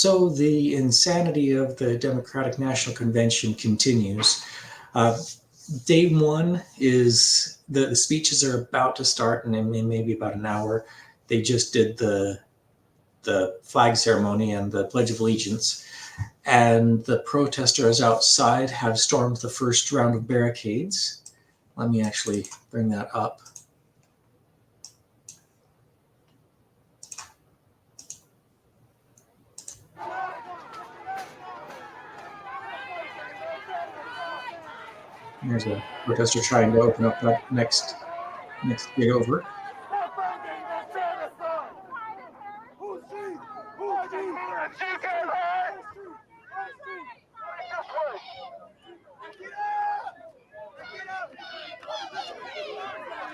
So the insanity of the Democratic National Convention continues. Uh, Day one is the speeches are about to start, and in maybe about an hour. They just did the flag ceremony and the Pledge of Allegiance, and the protesters outside have stormed the first round of barricades. Let me actually bring that up. There's a protester trying to open up that next gate over.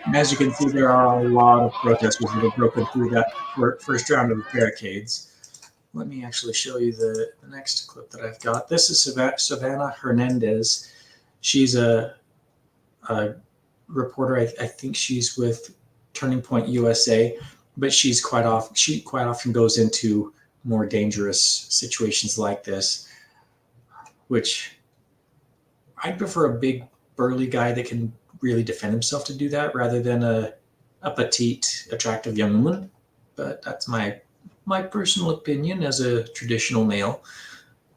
And as you can see, there are a lot of protesters that have broken through that first round of barricades. Let me actually show you the next clip that I've got. This is Savannah Hernandez. She's a reporter. I think she's with Turning Point USA, but she quite often goes into more dangerous situations like this, which I'd prefer a big burly guy that can really defend himself to do that rather than a petite, attractive young woman. But that's my personal opinion as a traditional male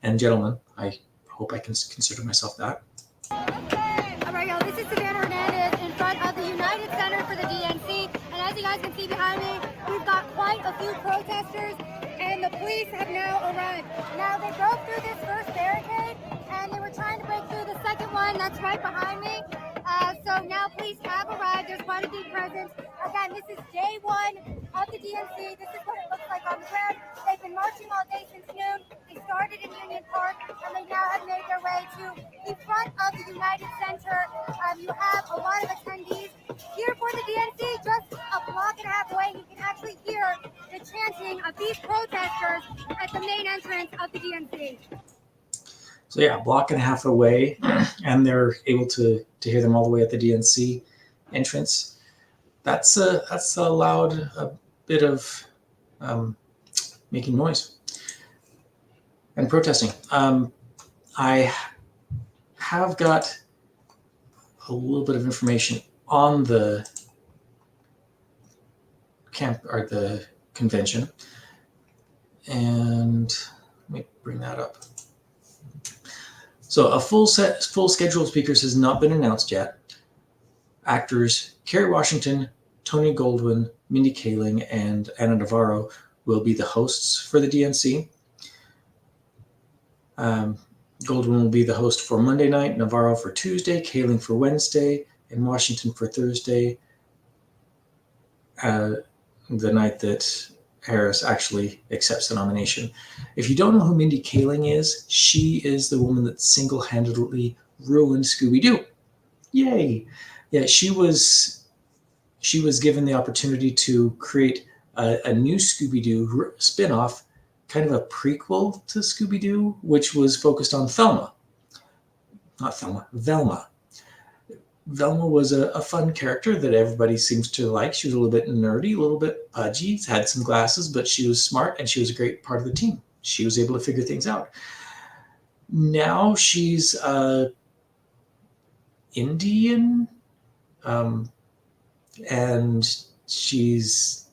and gentleman. I hope I can consider myself that. All right, y'all, this is Savannah Hernandez in front of the United Center for the DNC. And as you guys can see behind me, we've got quite a few protesters, and the police have now arrived. Now, they broke through this first barricade, and they were trying to break through the second one that's right behind me. So now police have arrived. There's quite a big presence. Again, this is day one of the DNC. This is what it looks like on the ground. They've been marching all day since noon. They started in Union Park, and they now have made their way to the front of the United Center. You have a lot of attendees here for the DNC, just a block and a half away. You can actually hear the chanting of these protesters at the main entrance of the DNC. So yeah, a block and a half away, and they're able to hear them all the way at the DNC entrance. That's allowed a bit of making noise and protesting. I have got a little bit of information on the camp or the convention, and let me bring that up. So a full schedule of speakers has not been announced yet. Actors Kerry Washington, Tony Goldwyn, Mindy Kaling, and Ana Navarro will be the hosts for the DNC. Goldwyn will be the host for Monday night, Navarro for Tuesday, Kaling for Wednesday, and Washington for Thursday, the night that Harris actually accepts the nomination. If you don't know who Mindy Kaling is, she is the woman that single-handedly ruined Scooby-Doo. Yay! Yeah, she was given the opportunity to create a new Scooby-Doo spin-off, kind of a prequel to Scooby-Doo, which was focused on Velma. Velma was a fun character that everybody seems to like. She was a little bit nerdy, a little bit pudgy, had some glasses, but she was smart and she was a great part of the team. She was able to figure things out. Now she's Indian, and she's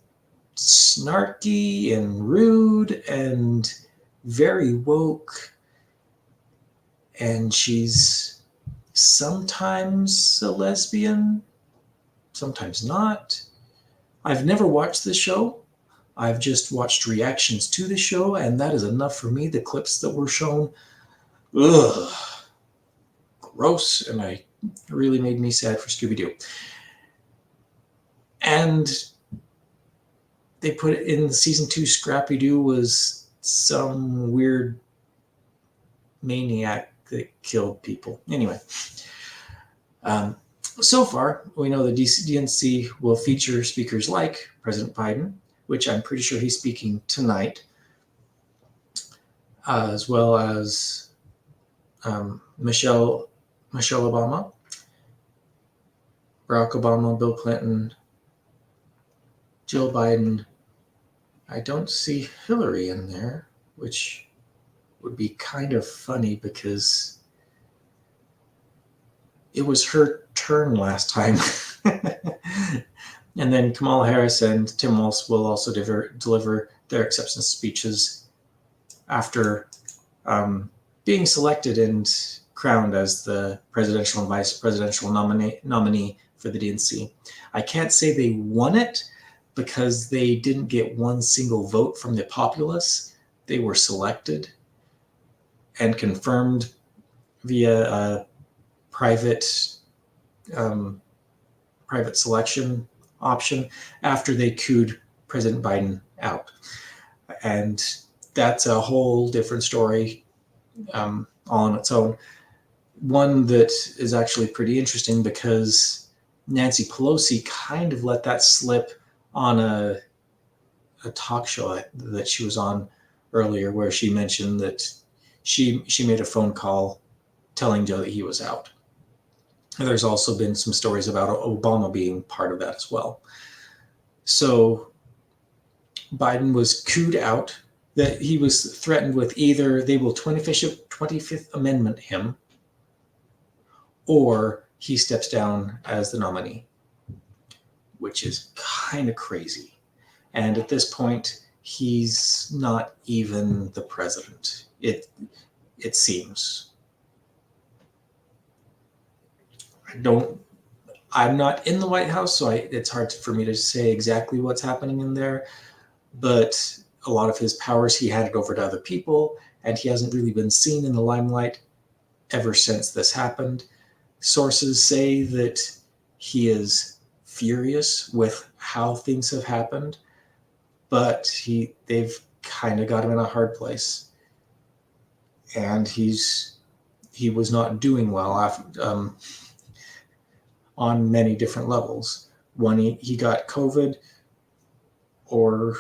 snarky and rude and very woke, and she's sometimes a lesbian, sometimes not. I've never watched the show. I've just watched reactions to the show, and that is enough for me. The clips that were shown, gross, and it really made me sad for Scooby-Doo. And they put it in season 2, Scrappy-Doo was some weird maniac that killed people. Anyway, so far, we know the DNC will feature speakers like President Biden, which I'm pretty sure he's speaking tonight, as well as Michelle Obama, Barack Obama, Bill Clinton, Jill Biden. I don't see Hillary in there, which would be kind of funny because it was her turn last time. And then Kamala Harris and Tim Walz will also deliver their acceptance speeches after being selected and crowned as the presidential and vice presidential nominee for the DNC. I can't say they won it because they didn't get one single vote from the populace. They were selected and confirmed via a private selection option after they cooed President Biden out. And that's a whole different story all on its own. One that is actually pretty interesting because Nancy Pelosi kind of let that slip on a talk show that she was on earlier, where she mentioned that she made a phone call telling Joe that he was out. And there's also been some stories about Obama being part of that as well. So Biden was cooed out, that he was threatened with either they will 25th Amendment him or he steps down as the nominee, which is kind of crazy. And at this point, he's not even the president. It seems. I'm not in the White House, so it's hard for me to say exactly what's happening in there, but a lot of his powers he handed over to other people, and he hasn't really been seen in the limelight ever since this happened. Sources say that he is furious with how things have happened, but they've kind of got him in a hard place, and he was not doing well after, on many different levels. One, he got COVID, or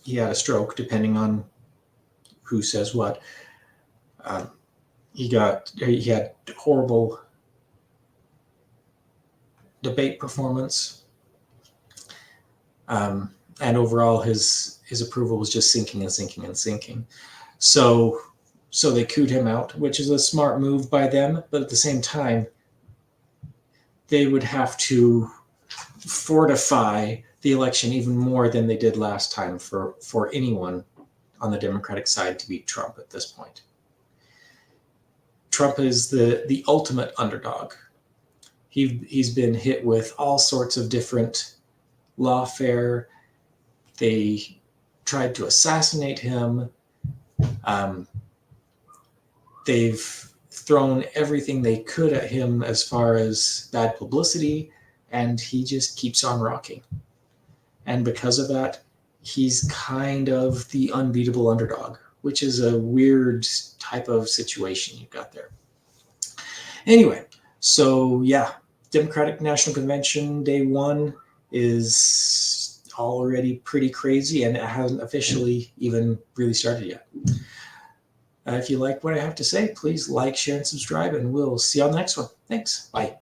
he had a stroke, depending on who says what. He had horrible debate performance, and overall his approval was just sinking and sinking and sinking. So they cooed him out, which is a smart move by them, but at the same time, they would have to fortify the election even more than they did last time for anyone on the Democratic side to beat Trump at this point. Trump is the ultimate underdog. He's been hit with all sorts of different lawfare. They tried to assassinate him. They've thrown everything they could at him as far as bad publicity, and he just keeps on rocking. And because of that, he's kind of the unbeatable underdog, which is a weird type of situation you've got there. Anyway, so yeah, Democratic National Convention Day 1 is already pretty crazy, and it hasn't officially even really started yet. If you like what I have to say, please like, share, and subscribe, and we'll see you on the next one. Thanks. Bye.